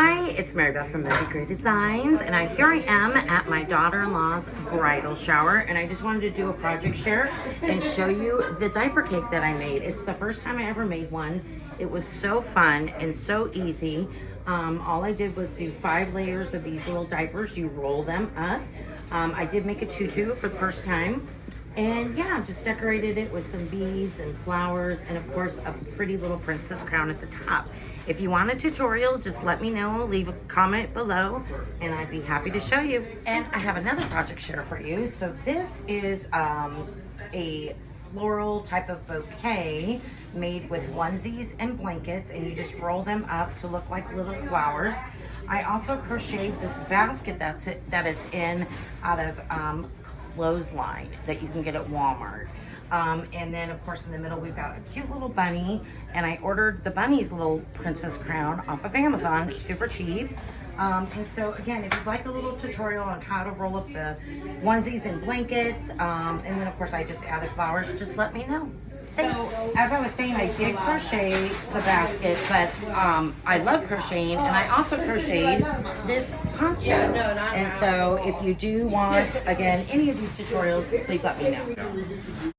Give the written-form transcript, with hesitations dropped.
Hi, it's Mary Beth from mbgraydesigns, and here I am at my daughter-in-law's bridal shower, and I just wanted to do a project share and show you the diaper cake that I made. It's the first time I ever made one. It was so fun and so easy. All I did was do 5 layers of these little diapers. You roll them up. I did make a tutu for the first time. And yeah, just decorated it with some beads and flowers and of course a pretty little princess crown at the top. If you want a tutorial, just let me know, leave a comment below and I'd be happy to show you. And I have another project share for you. So this is a floral type of bouquet made with onesies and blankets, and you just roll them up to look like little flowers. I also crocheted this basket that is in out of clothesline that you can get at Walmart. And then of course in the middle we've got a cute little bunny, and I ordered the bunny's little princess crown off of Amazon, super cheap. And so again, if you'd like a little tutorial on how to roll up the onesies and blankets, and then of course I just added flowers, just let me know. So, as I was saying, I did crochet the basket, but I love crocheting, and I also crocheted this poncho. And so, if you do want, again, any of these tutorials, please let me know.